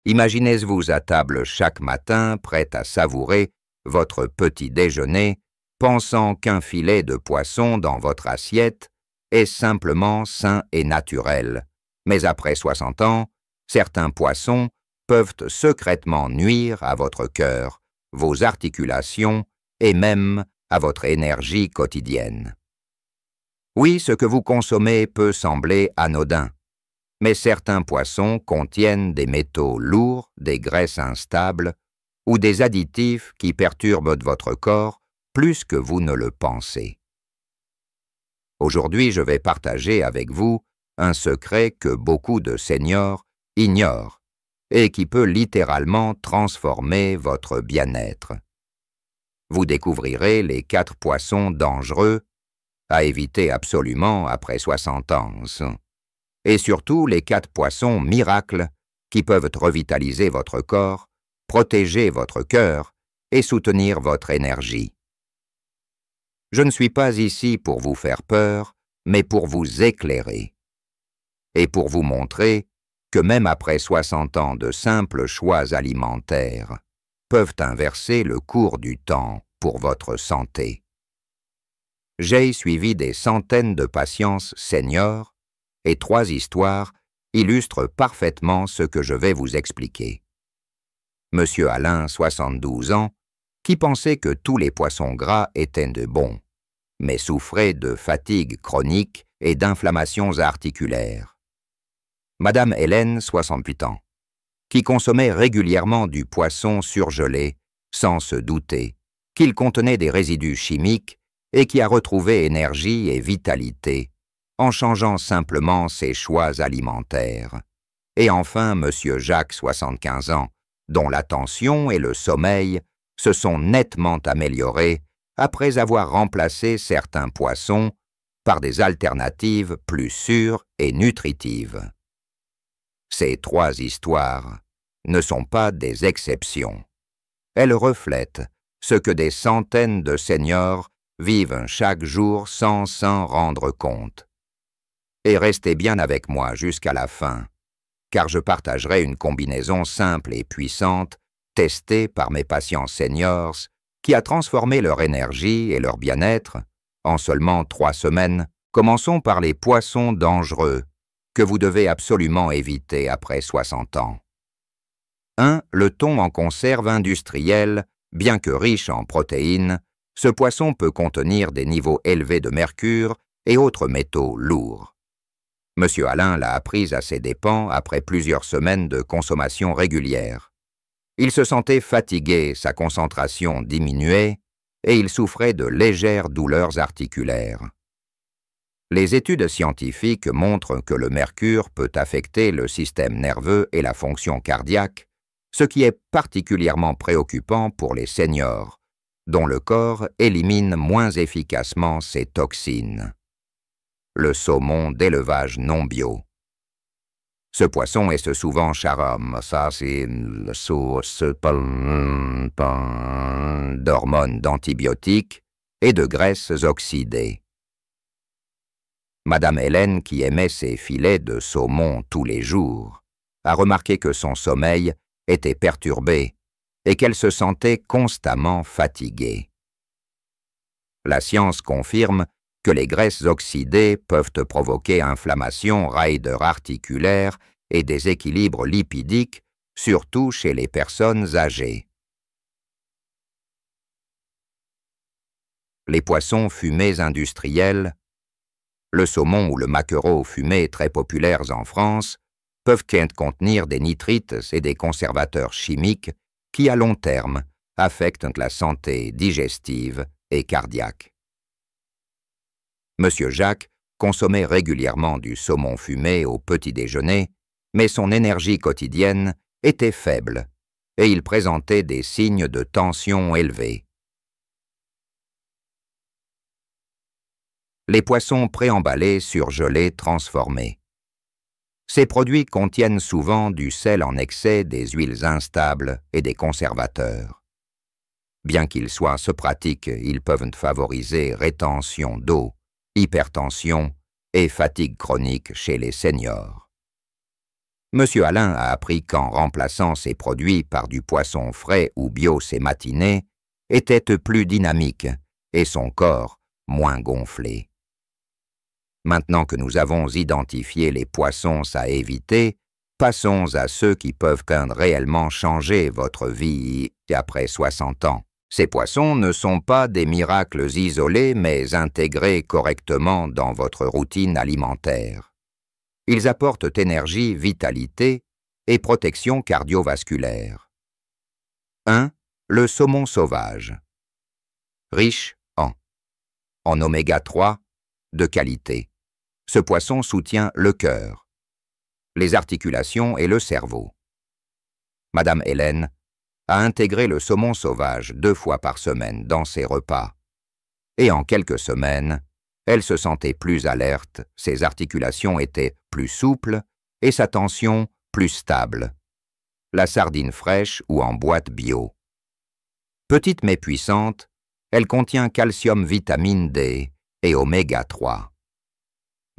Imaginez-vous à table chaque matin, prêt à savourer votre petit déjeuner, pensant qu'un filet de poisson dans votre assiette est simplement sain et naturel. Mais après 60 ans, certains poissons peuvent secrètement nuire à votre cœur, vos articulations et même à votre énergie quotidienne. Oui, ce que vous consommez peut sembler anodin, mais certains poissons contiennent des métaux lourds, des graisses instables ou des additifs qui perturbent votre corps plus que vous ne le pensez. Aujourd'hui, je vais partager avec vous un secret que beaucoup de seniors ignorent et qui peut littéralement transformer votre bien-être. Vous découvrirez les 4 poissons dangereux à éviter absolument après 60 ans. Et surtout les 4 poissons miracles qui peuvent revitaliser votre corps, protéger votre cœur et soutenir votre énergie. Je ne suis pas ici pour vous faire peur, mais pour vous éclairer. Et pour vous montrer que même après 60 ans de simples choix alimentaires peuvent inverser le cours du temps pour votre santé. J'ai suivi des centaines de patients seniors et 3 histoires illustrent parfaitement ce que je vais vous expliquer. Monsieur Alain, 72 ans, qui pensait que tous les poissons gras étaient de bons, mais souffrait de fatigue chronique et d'inflammations articulaires. Madame Hélène, 68 ans, qui consommait régulièrement du poisson surgelé, sans se douter qu'il contenait des résidus chimiques et qui a retrouvé énergie et vitalité en changeant simplement ses choix alimentaires. Et enfin, Monsieur Jacques, 75 ans, dont la tension et le sommeil se sont nettement améliorés après avoir remplacé certains poissons par des alternatives plus sûres et nutritives. Ces 3 histoires ne sont pas des exceptions. Elles reflètent ce que des centaines de seniors vivent chaque jour sans s'en rendre compte. Et restez bien avec moi jusqu'à la fin, car je partagerai une combinaison simple et puissante, testée par mes patients seniors, qui a transformé leur énergie et leur bien-être en seulement 3 semaines. Commençons par les poissons dangereux que vous devez absolument éviter après 60 ans. 1. Le thon en conserve industrielle. Bien que riche en protéines, ce poisson peut contenir des niveaux élevés de mercure et autres métaux lourds. Monsieur Alain l'a appris à ses dépens après plusieurs semaines de consommation régulière. Il se sentait fatigué, sa concentration diminuait et il souffrait de légères douleurs articulaires. Les études scientifiques montrent que le mercure peut affecter le système nerveux et la fonction cardiaque, ce qui est particulièrement préoccupant pour les seniors, dont le corps élimine moins efficacement ces toxines. Le saumon d'élevage non bio. Ce poisson est souvent charum, ça c'est la source d'hormones d'antibiotiques et de graisses oxydées. Madame Hélène, qui aimait ses filets de saumon tous les jours, a remarqué que son sommeil était perturbée et qu'elle se sentait constamment fatiguée. La science confirme que les graisses oxydées peuvent provoquer inflammation, raideur articulaire et déséquilibre lipidique, surtout chez les personnes âgées. Les poissons fumés industriels, le saumon ou le maquereau fumé très populaires en France, peuvent contenir des nitrites et des conservateurs chimiques qui, à long terme, affectent la santé digestive et cardiaque. Monsieur Jacques consommait régulièrement du saumon fumé au petit déjeuner, mais son énergie quotidienne était faible et il présentait des signes de tension élevée. Les poissons préemballés, surgelés, transformés. Ces produits contiennent souvent du sel en excès, des huiles instables et des conservateurs. Bien qu'ils soient pratiques, ils peuvent favoriser rétention d'eau, hypertension et fatigue chronique chez les seniors. Monsieur Alain a appris qu'en remplaçant ces produits par du poisson frais ou bio ces matinées, était plus dynamique et son corps moins gonflé. Maintenant que nous avons identifié les poissons à éviter, passons à ceux qui peuvent réellement changer votre vie après 60 ans. Ces poissons ne sont pas des miracles isolés, mais intégrés correctement dans votre routine alimentaire. Ils apportent énergie, vitalité et protection cardiovasculaire. 1. Le saumon sauvage. Riche en oméga 3 de qualité. Ce poisson soutient le cœur, les articulations et le cerveau. Madame Hélène a intégré le saumon sauvage 2 fois par semaine dans ses repas. Et en quelques semaines, elle se sentait plus alerte, ses articulations étaient plus souples et sa tension plus stable. La sardine fraîche ou en boîte bio. Petite mais puissante, elle contient calcium, vitamine D et oméga 3.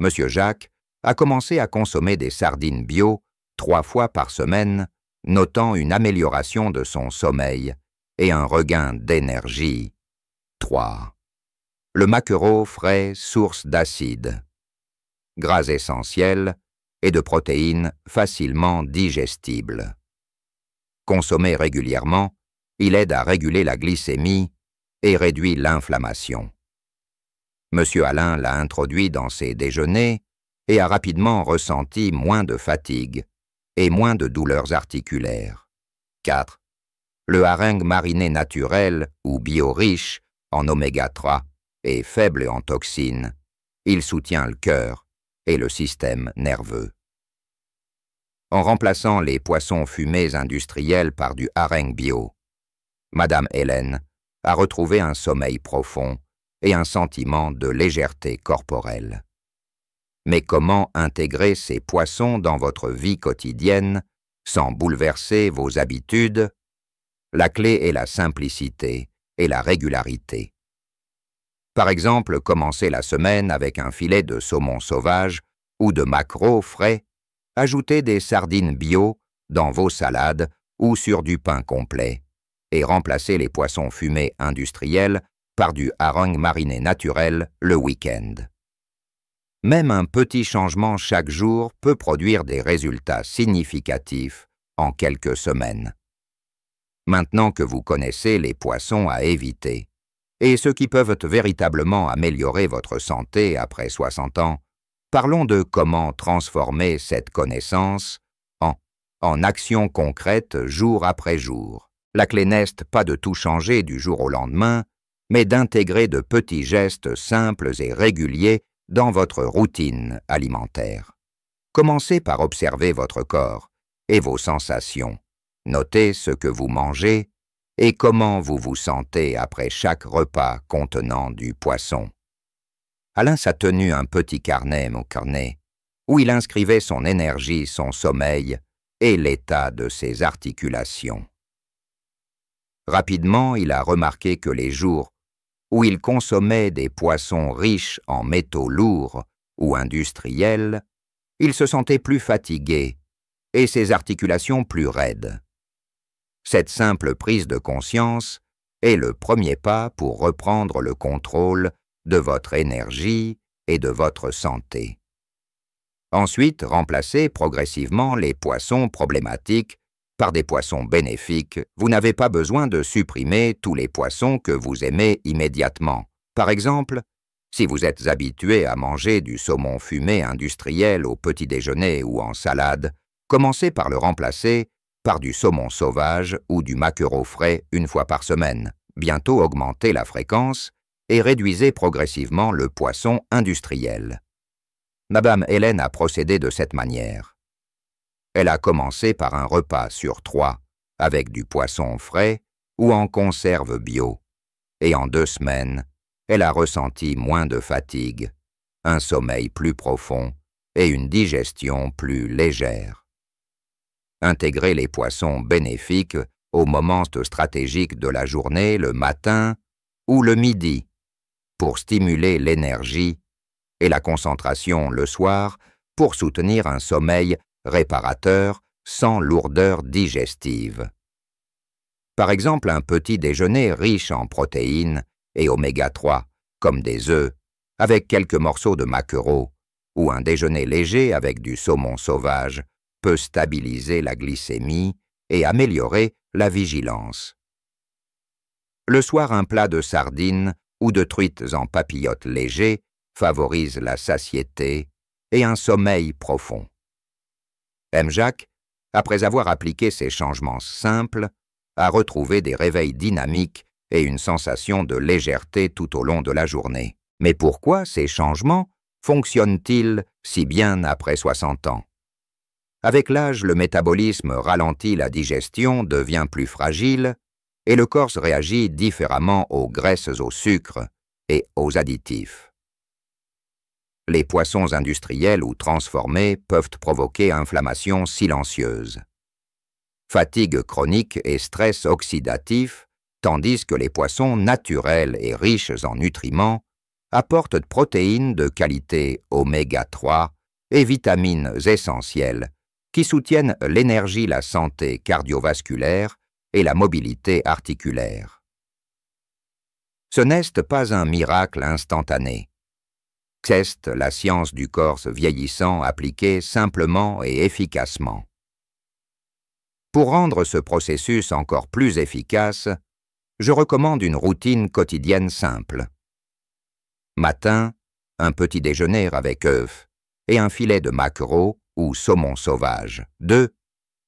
Monsieur Jacques a commencé à consommer des sardines bio 3 fois par semaine, notant une amélioration de son sommeil et un regain d'énergie. 3. Le maquereau frais, source d'acide, gras essentiels et de protéines facilement digestibles. Consommé régulièrement, il aide à réguler la glycémie et réduit l'inflammation. Monsieur Alain l'a introduit dans ses déjeuners et a rapidement ressenti moins de fatigue et moins de douleurs articulaires. 4. Le hareng mariné naturel ou bio-riche en oméga 3 est faible en toxines. Il soutient le cœur et le système nerveux. En remplaçant les poissons fumés industriels par du hareng bio, Madame Hélène a retrouvé un sommeil profond et un sentiment de légèreté corporelle. Mais comment intégrer ces poissons dans votre vie quotidienne sans bouleverser vos habitudes? La clé est la simplicité et la régularité. Par exemple, commencez la semaine avec un filet de saumon sauvage ou de maquereau frais, ajoutez des sardines bio dans vos salades ou sur du pain complet et remplacez les poissons fumés industriels par du hareng mariné naturel le week-end. Même un petit changement chaque jour peut produire des résultats significatifs en quelques semaines. Maintenant que vous connaissez les poissons à éviter et ceux qui peuvent véritablement améliorer votre santé après 60 ans, parlons de comment transformer cette connaissance en actions concrètes jour après jour. La clé n'est pas de tout changer du jour au lendemain, mais d'intégrer de petits gestes simples et réguliers dans votre routine alimentaire. Commencez par observer votre corps et vos sensations. Notez ce que vous mangez et comment vous vous sentez après chaque repas contenant du poisson. Alain s'a tenu un petit carnet, où il inscrivait son énergie, son sommeil et l'état de ses articulations. Rapidement, il a remarqué que les jours où il consommait des poissons riches en métaux lourds ou industriels, il se sentait plus fatigué et ses articulations plus raides. Cette simple prise de conscience est le premier pas pour reprendre le contrôle de votre énergie et de votre santé. Ensuite, remplacez progressivement les poissons problématiques par des poissons bénéfiques. Vous n'avez pas besoin de supprimer tous les poissons que vous aimez immédiatement. Par exemple, si vous êtes habitué à manger du saumon fumé industriel au petit déjeuner ou en salade, commencez par le remplacer par du saumon sauvage ou du maquereau frais 1 fois par semaine. Bientôt augmentez la fréquence et réduisez progressivement le poisson industriel. Madame Hélène a procédé de cette manière. Elle a commencé par un repas sur 3 avec du poisson frais ou en conserve bio, et en 2 semaines, elle a ressenti moins de fatigue, un sommeil plus profond et une digestion plus légère. Intégrez les poissons bénéfiques aux moments stratégiques de la journée, le matin ou le midi, pour stimuler l'énergie et la concentration le soir pour soutenir un sommeil réparateur, sans lourdeur digestive. Par exemple, un petit déjeuner riche en protéines et oméga 3, comme des œufs, avec quelques morceaux de maquereau, ou un déjeuner léger avec du saumon sauvage, peut stabiliser la glycémie et améliorer la vigilance. Le soir, un plat de sardines ou de truites en papillotes légers favorise la satiété et un sommeil profond. M. Jacques, après avoir appliqué ces changements simples, a retrouvé des réveils dynamiques et une sensation de légèreté tout au long de la journée. Mais pourquoi ces changements fonctionnent-ils si bien après 60 ans? Avec l'âge, le métabolisme ralentit, la digestion devient plus fragile et le corps réagit différemment aux graisses, au sucre et aux additifs. Les poissons industriels ou transformés peuvent provoquer inflammation silencieuse, fatigue chronique et stress oxydatif, tandis que les poissons naturels et riches en nutriments apportent protéines de qualité oméga 3 et vitamines essentielles qui soutiennent l'énergie, la santé cardiovasculaire et la mobilité articulaire. Ce n'est pas un miracle instantané. C'est la science du corps vieillissant appliquée simplement et efficacement. Pour rendre ce processus encore plus efficace, je recommande une routine quotidienne simple. Matin, un petit déjeuner avec œufs et un filet de maquereau ou saumon sauvage. 2.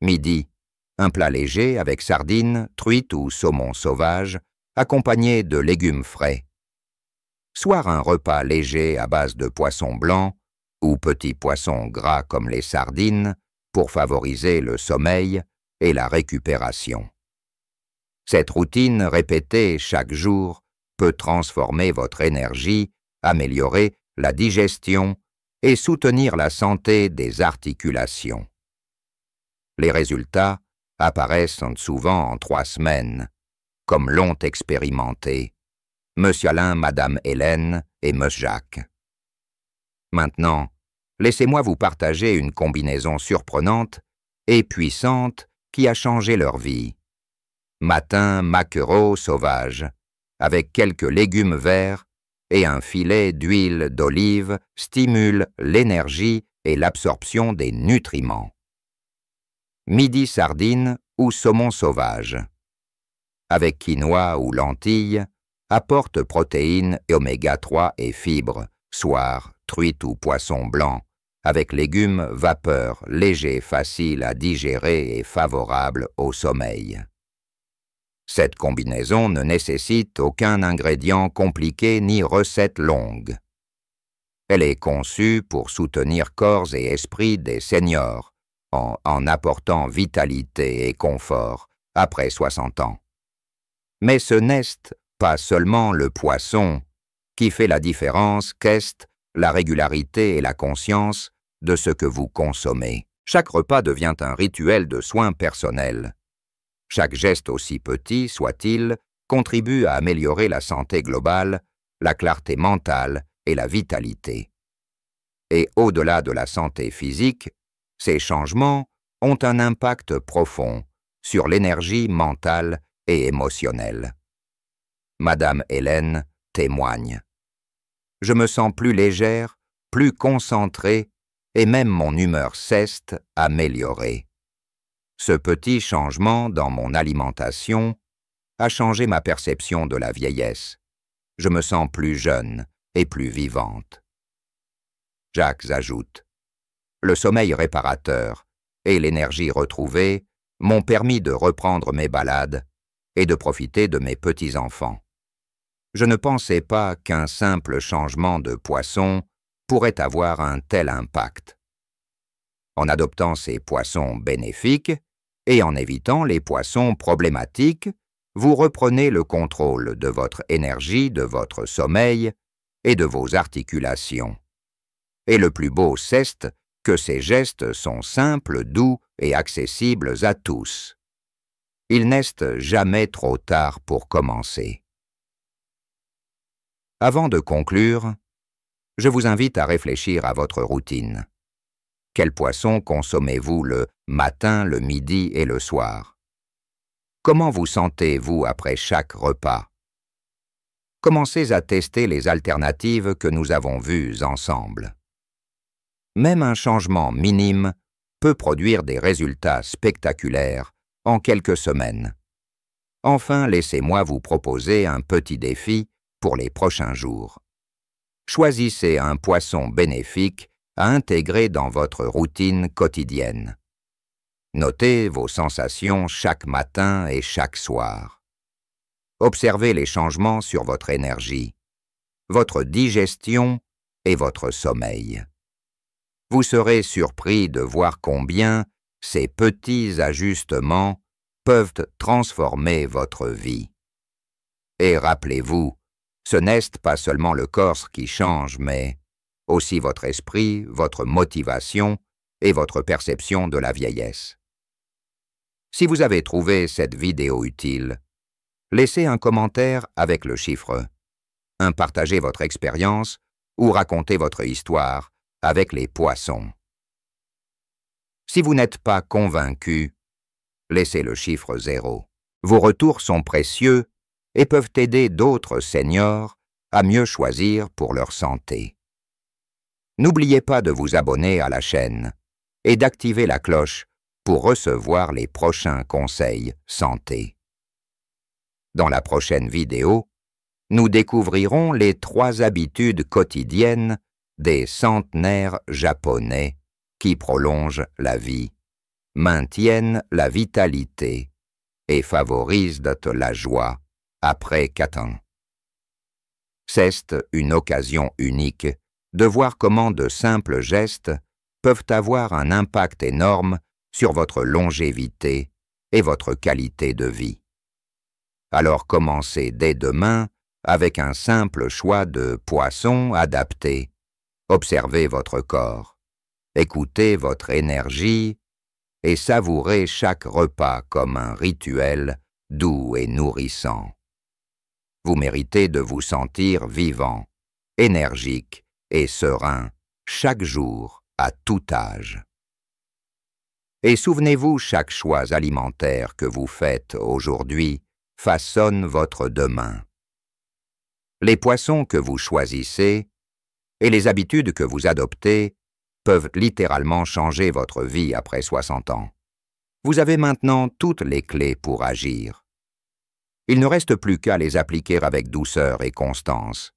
Midi, un plat léger avec sardines, truites ou saumon sauvage, accompagné de légumes frais. Soir, un repas léger à base de poisson blanc ou petits poissons gras comme les sardines pour favoriser le sommeil et la récupération. Cette routine répétée chaque jour peut transformer votre énergie, améliorer la digestion et soutenir la santé des articulations. Les résultats apparaissent souvent en 3 semaines, comme l'ont expérimenté Monsieur Alain, Madame Hélène et Monsieur Jacques. Maintenant, laissez-moi vous partager une combinaison surprenante et puissante qui a changé leur vie. Matin, maquereau sauvage, avec quelques légumes verts et un filet d'huile d'olive stimule l'énergie et l'absorption des nutriments. Midi, sardines ou saumon sauvage, avec quinoa ou lentilles, apporte protéines et oméga 3 et fibres. Soir, truite ou poisson blanc, avec légumes vapeur, légers, faciles à digérer et favorables au sommeil. Cette combinaison ne nécessite aucun ingrédient compliqué ni recette longue. Elle est conçue pour soutenir corps et esprit des seniors, en apportant vitalité et confort après 60 ans. Mais ce n'est pas seulement le poisson qui fait la différence, qu'est la régularité et la conscience de ce que vous consommez. Chaque repas devient un rituel de soins personnels. Chaque geste, aussi petit soit-il, contribue à améliorer la santé globale, la clarté mentale et la vitalité. Et au-delà de la santé physique, ces changements ont un impact profond sur l'énergie mentale et émotionnelle. Madame Hélène témoigne. Je me sens plus légère, plus concentrée, et même mon humeur s'est améliorée. Ce petit changement dans mon alimentation a changé ma perception de la vieillesse. Je me sens plus jeune et plus vivante. Jacques ajoute, le sommeil réparateur et l'énergie retrouvée m'ont permis de reprendre mes balades et de profiter de mes petits-enfants. Je ne pensais pas qu'un simple changement de poisson pourrait avoir un tel impact. En adoptant ces poissons bénéfiques et en évitant les poissons problématiques, vous reprenez le contrôle de votre énergie, de votre sommeil et de vos articulations. Et le plus beau, c'est que ces gestes sont simples, doux et accessibles à tous. Il n'est jamais trop tard pour commencer. Avant de conclure, je vous invite à réfléchir à votre routine. Quel poisson consommez-vous le matin, le midi et le soir? Comment vous sentez-vous après chaque repas? Commencez à tester les alternatives que nous avons vues ensemble. Même un changement minime peut produire des résultats spectaculaires en quelques semaines. Enfin, laissez-moi vous proposer un petit défi pour les prochains jours. Choisissez un poisson bénéfique à intégrer dans votre routine quotidienne. Notez vos sensations chaque matin et chaque soir. Observez les changements sur votre énergie, votre digestion et votre sommeil. Vous serez surpris de voir combien ces petits ajustements peuvent transformer votre vie. Et rappelez-vous, ce n'est pas seulement le corps qui change, mais aussi votre esprit, votre motivation et votre perception de la vieillesse. Si vous avez trouvé cette vidéo utile, laissez un commentaire avec le chiffre 1, partagez votre expérience ou racontez votre histoire avec les poissons. Si vous n'êtes pas convaincu, laissez le chiffre 0. Vos retours sont précieux et peuvent aider d'autres seniors à mieux choisir pour leur santé. N'oubliez pas de vous abonner à la chaîne et d'activer la cloche pour recevoir les prochains conseils santé. Dans la prochaine vidéo, nous découvrirons les 3 habitudes quotidiennes des centenaires japonais qui prolongent la vie, maintiennent la vitalité et favorisent la joie après 4 ans. C'est une occasion unique de voir comment de simples gestes peuvent avoir un impact énorme sur votre longévité et votre qualité de vie. Alors commencez dès demain avec un simple choix de poisson adapté. Observez votre corps, écoutez votre énergie et savourez chaque repas comme un rituel doux et nourrissant. Vous méritez de vous sentir vivant, énergique et serein chaque jour à tout âge. Et souvenez-vous, chaque choix alimentaire que vous faites aujourd'hui façonne votre demain. Les poissons que vous choisissez et les habitudes que vous adoptez peuvent littéralement changer votre vie après 60 ans. Vous avez maintenant toutes les clés pour agir. Il ne reste plus qu'à les appliquer avec douceur et constance.